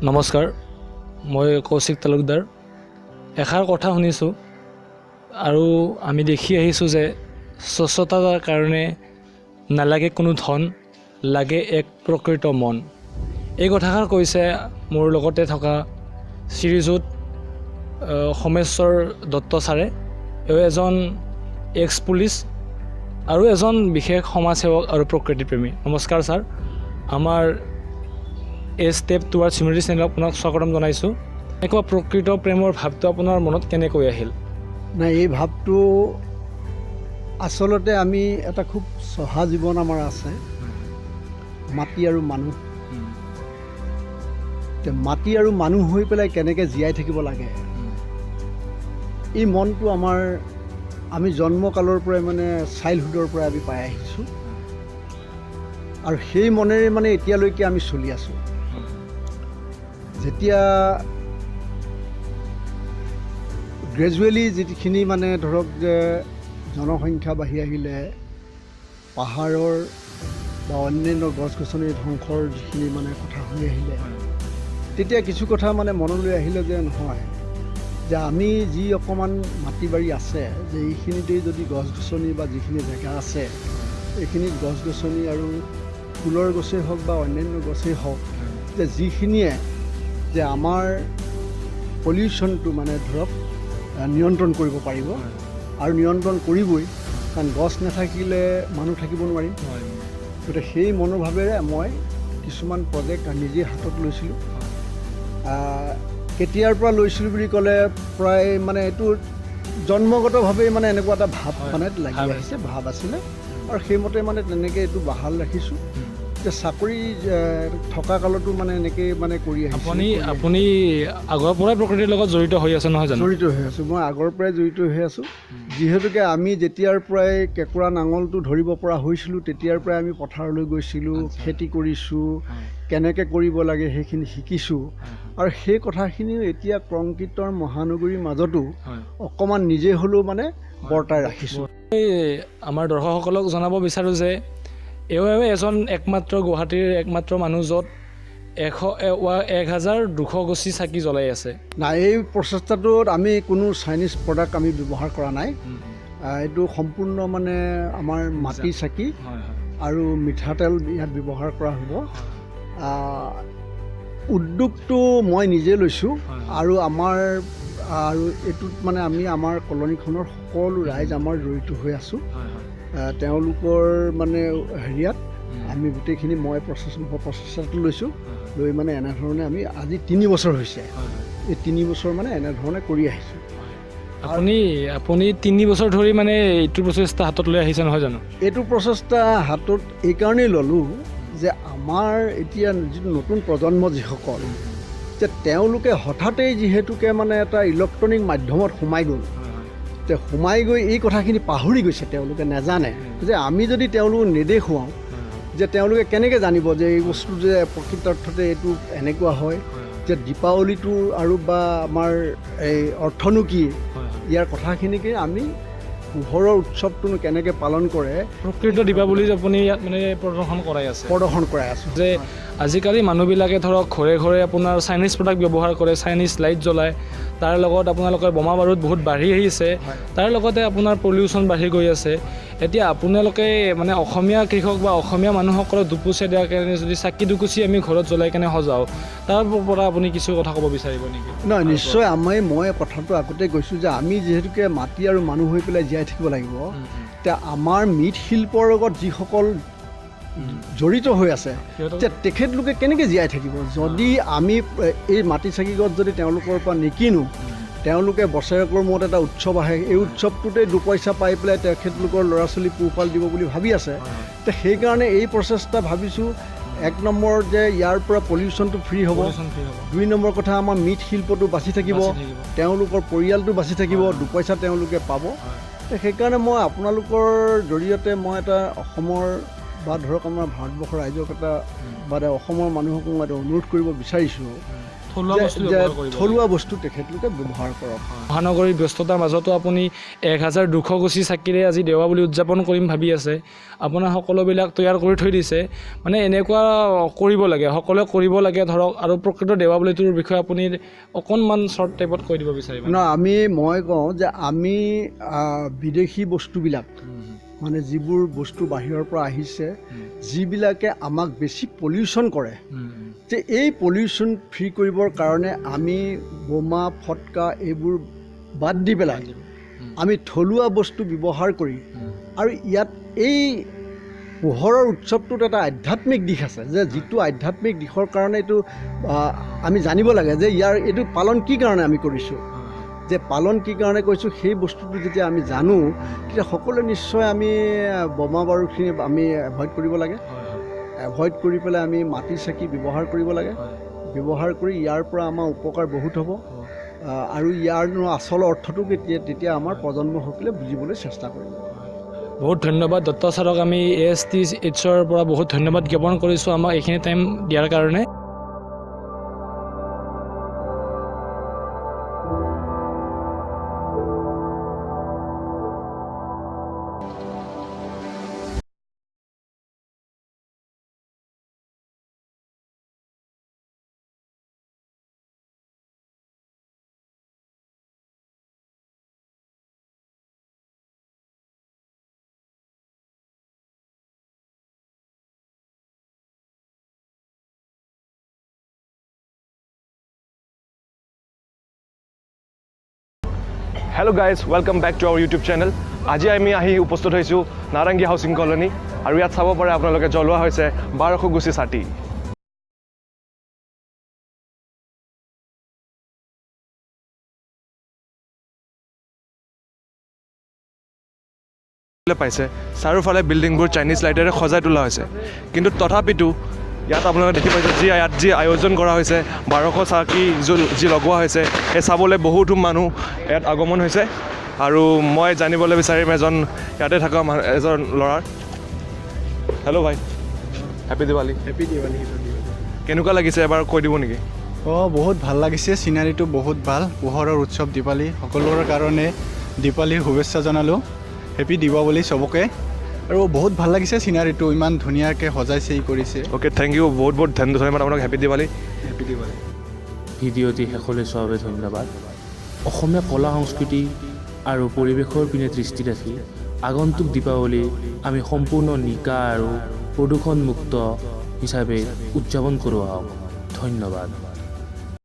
নমস্কাৰ, মই কৌশিক talukdar। এষাৰ কথা শুনিছোঁ আৰু আমি দেখি আহিছোঁ যে স্বচ্ছতাৰ কাৰণে নালাগে কোনো ধন, লাগে এক প্ৰকৃত মন। এই কথাষাৰ কৈছে মোৰ লগতে থকা শ্ৰীযুত সমেশ্বৰ দত্ত ছাৰে। এওঁ এজন এক্স পুলিচ আৰু এজন বিশেষ সমাজসেৱক আৰু প্ৰকৃতিপ্ৰেমী। নমস্কাৰ ছাৰ, আমাৰ এই ষ্টেপ টুৱাৰ্ডছ হিউমেনিটি চেনেলত আপোনাক স্বাগতম জনাইছোঁ। এনেকুৱা প্ৰকৃত প্ৰেমৰ ভাৱটো আপোনাৰ মনত কেনেকৈ আহিল? নাই, এই ভাৱটো আচলতে আমি এটা খুব চহা জীৱন আমাৰ আছে, মাটি আৰু মানুহ। মাটি আৰু মানুহ হৈ পেলাই কেনেকৈ জীয়াই থাকিব লাগে, এই মনটো আমি জন্মকালৰ পৰাই চাইল্ডহুডৰ পৰাই আমি পাই আহিছোঁ আৰু সেই মনেৰে এতিয়ালৈকে আমি চলি আছোঁ। যেতিয়া গ্ৰেজুৱেলি যিখিনি ধৰক যে জনসংখ্যা বাঢ়ি আহিলে, পাহাৰৰ বা অন্যান্য গছ গছনিৰ ধ্বংসৰ যিখিনি কথা হৈ আহিলে, তেতিয়া কিছু কথা মনলৈ আহিলে যে নহয়, যে আমি যি অকণমান মাটি বাৰী আছে, যে এইখিনিতেই যদি গছ গছনি বা যিখিনি জেগা আছে, এইখিনিত গছ গছনি আৰু ফুলৰ গছেই হওক বা অন্যান্য গছেই হওক, যে যিখিনিয়ে যে আমাৰ পলিউশ্যনটো ধৰক নিয়ন্ত্ৰণ কৰিব পাৰিব আৰু নিয়ন্ত্ৰণ কৰিবই, কাৰণ গছ নাথাকিলে মানুহ থাকিব নোৱাৰিম। গতিকে সেই মনোভাৱেৰে মই কিছুমান প্ৰজেক্ট নিজে হাতত লৈছিলোঁ। কেতিয়াৰ পৰা লৈছিলোঁ বুলি ক'লে প্ৰায় এইটো জন্মগতভাৱেই এনেকুৱা এটা ভাৱ লাগি আহিছে, ভাৱ আছিলে আৰু সেইমতে তেনেকৈ এইটো বাহাল ৰাখিছোঁ। যে চাকৰি থকা কালতো এনেকৈ কৰি আহিছোঁ। আপুনি আগৰ পৰাই প্ৰকৃতিৰ লগত জড়িত হৈ আছে নহয় জানো? জড়িত হৈ আছোঁ, মই আগৰ পৰাই জড়িত হৈ আছোঁ। যিহেতুকে আমি যেতিয়াৰ পৰাই কেঁকুৰা নাঙলটো ধৰিব পৰা হৈছিলোঁ, তেতিয়াৰ পৰাই আমি পথাৰলৈ গৈছিলোঁ, খেতি কৰিছোঁ, কেনেকৈ কৰিব লাগে সেইখিনি শিকিছোঁ আৰু সেই কথাখিনিও এতিয়া কংক্ৰিটৰ মহানগৰীৰ মাজতো অকণমান নিজে হ'লেও বৰ্তাই ৰাখিছোঁ। আমাৰ দৰ্শকসকলক জনাব বিচাৰোঁ যে এওঁ এজন একমাত্ৰ গুৱাহাটীৰ একমাত্ৰ মানুহ য'ত 1200 গছি চাকি জ্বলাই আছে। নাই, এই প্ৰচেষ্টাটোত আমি কোনো চাইনিজ প্ৰডাক্ট আমি ব্যৱহাৰ কৰা নাই। এইটো সম্পূৰ্ণ আমাৰ মাটি চাকি আৰু মিঠাতেল ইয়াত ব্যৱহাৰ কৰা হ'ব। উদ্যোগটো মই নিজে লৈছোঁ আৰু এইটোত আমি আমাৰ কলনীখনৰ সকলো ৰাইজ আমাৰ জড়িত হৈ আছোঁ। তেওঁলোকৰ হেৰিয়াত আমি গোটেইখিনি মই প্ৰচেষ্টাটো লৈছোঁ, লৈ এনেধৰণে আমি আজি 3 বছৰ হৈছে, এই 3 বছৰ এনেধৰণে কৰি আহিছোঁ। আপুনি 3 বছৰ ধৰি এইটো প্ৰচেষ্টা হাতত লৈ আহিছে নহয় জানো? এইটো প্ৰচেষ্টা হাতত এইকাৰণেই ল'লোঁ যে আমাৰ এতিয়া যিটো নতুন প্ৰজন্ম যিসকল, যে তেওঁলোকে হঠাতেই যিহেতুকে এটা ইলেক্ট্ৰনিক মাধ্যমত সোমাই গ'ল, সোমাই গৈ এই কথাখিনি পাহৰি গৈছে। তেওঁলোকে নাজানে যে আমি যদি তেওঁলোকক নেদেখুৱাওঁ, যে তেওঁলোকে কেনেকৈ জানিব যে এই বস্তু যে প্ৰকৃতাৰ্থতে এইটো এনেকুৱা হয়, যে দীপাৱলীটো আৰু বা আমাৰ এই অৰ্থনো কি, ইয়াৰ কথাখিনিকে আমি পোহৰৰ উৎসৱটোনো কেনেকৈ পালন কৰে, প্ৰকৃত দীপাৱলী আপুনি ইয়াত প্ৰদৰ্শন কৰাই আছোঁ। যে আজিকালি মানুহবিলাকে ধৰক ঘৰে ঘৰে আপোনাৰ চাইনিজ প্ৰডাক্ট ব্যৱহাৰ কৰে, চাইনিজ লাইট জ্বলায়, তাৰ লগত আপোনালোকৰ বোমা বাৰুদ বহুত বাঢ়ি আহিছে, তাৰ লগতে আপোনাৰ পলিউশ্যন বাঢ়ি গৈ আছে। এতিয়া আপোনালোকে অসমীয়া কৃষক বা অসমীয়া মানুহসকলক দুপুচে দিয়াৰ কাৰণে যদি চাকি দুকুচি আমি ঘৰত জ্বলাই কেনে সজাওঁ, তাৰ পৰা আপুনি কিছু কথা ক'ব বিচাৰিব নেকি? নহয়, নিশ্চয়। মই কথাটো আগতে কৈছোঁ যে আমি যিহেতুকে মাটি আৰু মানুহ হৈ পেলাই জীয়াই থাকিব লাগিব, এতিয়া আমাৰ মৃৎশিল্পৰ লগত যিসকল জড়িত হৈ আছে, যে তেখেতলোকে কেনেকৈ জীয়াই থাকিব যদি আমি এই মাটি চাকি গছ যদি তেওঁলোকৰ পৰা নিকিনো? তেওঁলোকে বছৰেকৰ মূৰত এটা উৎসৱ আহে, এই উৎসৱটোতে 2 পইচা পাই পেলাই তেখেতলোকৰ ল'ৰা ছোৱালী পোহপাল দিব বুলি ভাবি আছে। তো সেইকাৰণে এই প্ৰচেষ্টা ভাবিছোঁ, 1 নম্বৰ যে ইয়াৰ পৰা পলিউশ্যনটো ফ্ৰী হ'ব, 2 নম্বৰ কথা আমাৰ মৃৎশিল্পটো বাচি থাকিব, তেওঁলোকৰ পৰিয়ালটো বাচি থাকিব, 2 পইচা তেওঁলোকে পাব। সেইকাৰণে মই আপোনালোকৰ জৰিয়তে মই এটা অসমৰ বা ধৰক আমাৰ ভাৰতবৰ্ষৰ ৰাইজক এটা অসমৰ মানুহক মই এটা অনুৰোধ কৰিব বিচাৰিছোঁ থলুৱা বস্তু তেখেতলোকে ব্যৱহাৰ কৰক। মহানগৰীৰ ব্যস্ততাৰ মাজতো আপুনি 1200 গছি চাকিৰে আজি দেৱালী উদযাপন কৰিম ভাবি আছে। আপোনাৰ সকলোবিলাক তৈয়াৰ কৰি থৈ দিছে, মানে এনেকুৱা কৰিব লাগে, সকলোৱে কৰিব লাগে ধৰক। আৰু প্ৰকৃত দেৱালীটোৰ বিষয়ে আপুনি অকণমান শ্বৰ্ট টাইপত কৈ দিব বিচাৰিব? মই কওঁ যে আমি বিদেশী বস্তুবিলাক মানে যিবোৰ বস্তু বাহিৰৰ পৰা আহিছে, যিবিলাকে আমাক বেছি পলিউশ্যন কৰে, যে এই পলিউশ্যন ফ্ৰী কৰিবৰ কাৰণে আমি বোমা ফটকা এইবোৰ বাদ দি পেলাই আমি থলুৱা বস্তু ব্যৱহাৰ কৰি, আৰু ইয়াত এই পোহৰৰ উৎসৱটোত এটা আধ্যাত্মিক দিশ আছে, যে যিটো আধ্যাত্মিক দিশৰ কাৰণে এইটো আমি জানিব লাগে যে এইটো পালন কি কাৰণে আমি কৰিছোঁ, যে পালন কি কাৰণে কৰিছোঁ। সেই বস্তুটো যেতিয়া আমি জানো, তেতিয়া সকলোৱে নিশ্চয় আমি বোমা বাৰুদখিনি আমি এভইড কৰিব লাগে। এভইড কৰি পেলাই আমি মাটি চাকি ব্যৱহাৰ কৰিব লাগে। ব্যৱহাৰ কৰি ইয়াৰ পৰা আমাৰ উপকাৰ বহুত হ'ব, আৰু ইয়াৰ আচল অৰ্থটো তেতিয়া আমাৰ প্ৰজন্মসকলে বুজিবলৈ চেষ্টা কৰিব। বহুত ধন্যবাদ দত্ত ছাৰক। আমি ASTHৰ পৰা বহুত ধন্যবাদ জ্ঞাপন কৰিছোঁ আমাক এইখিনি টাইম দিয়াৰ কাৰণে। Hello guys, welcome back to our YouTube channel. আজি আমি উপস্থিত হৈছোঁ নাৰাংগী হাউচিং কলনী, আৰু ইয়াত চাব পাৰে আপোনালোকে জ্বলোৱা হৈছে 1200 গুছি ছাতি। পাইছে চাৰিওফালে বিল্ডিংবোৰ চাইনিজ লাইটেৰে সজাই তোলা হৈছে, কিন্তু তথাপিতো ইয়াত আপোনালোকে দেখি পাইছে ইয়াত যি আয়োজন কৰা হৈছে, 1200 চাকি যি লগোৱা হৈছে, সেই চাবলৈ বহুতো মানুহ ইয়াত আগমন হৈছে। আৰু মই জানিবলৈ বিচাৰিম ইয়াতে থকা এজন ল'ৰাৰ। হেল্ল' ভাই, হেপী দিৱালী। হেপী দিৱালী। কেনেকুৱা লাগিছে এবাৰ কৈ দিব নেকি? বহুত ভাল লাগিছে, চিনাৰীটো বহুত ভাল। পোহৰৰ উৎসৱ দিৱালী, সকলোৰে কাৰণে দিৱালীৰ শুভেচ্ছা জনালোঁ। হেপী দিৱালী চবকে। আৰু বহুত ভাল লাগিছে, চিনাৰীটো ইমান ধুনীয়াকৈ সজাইছে, কৰিছে। অ'কে, থেংক ইউ, বহুত বহুত ধন্যবাদ আপোনাক। হেপী দিৱালী। হেপী দিৱালী। ভিডিঅ'টি শেষলৈ চোৱাৰ বাবে ধন্যবাদ। অসমীয়া কলা সংস্কৃতি আৰু পৰিৱেশৰ পিনে দৃষ্টি ৰাখি আগন্তুক দীপাৱলী আমি সম্পূৰ্ণ নিকা আৰু প্ৰদূষণমুক্ত হিচাপে উদযাপন কৰোঁ আহক। ধন্যবাদ।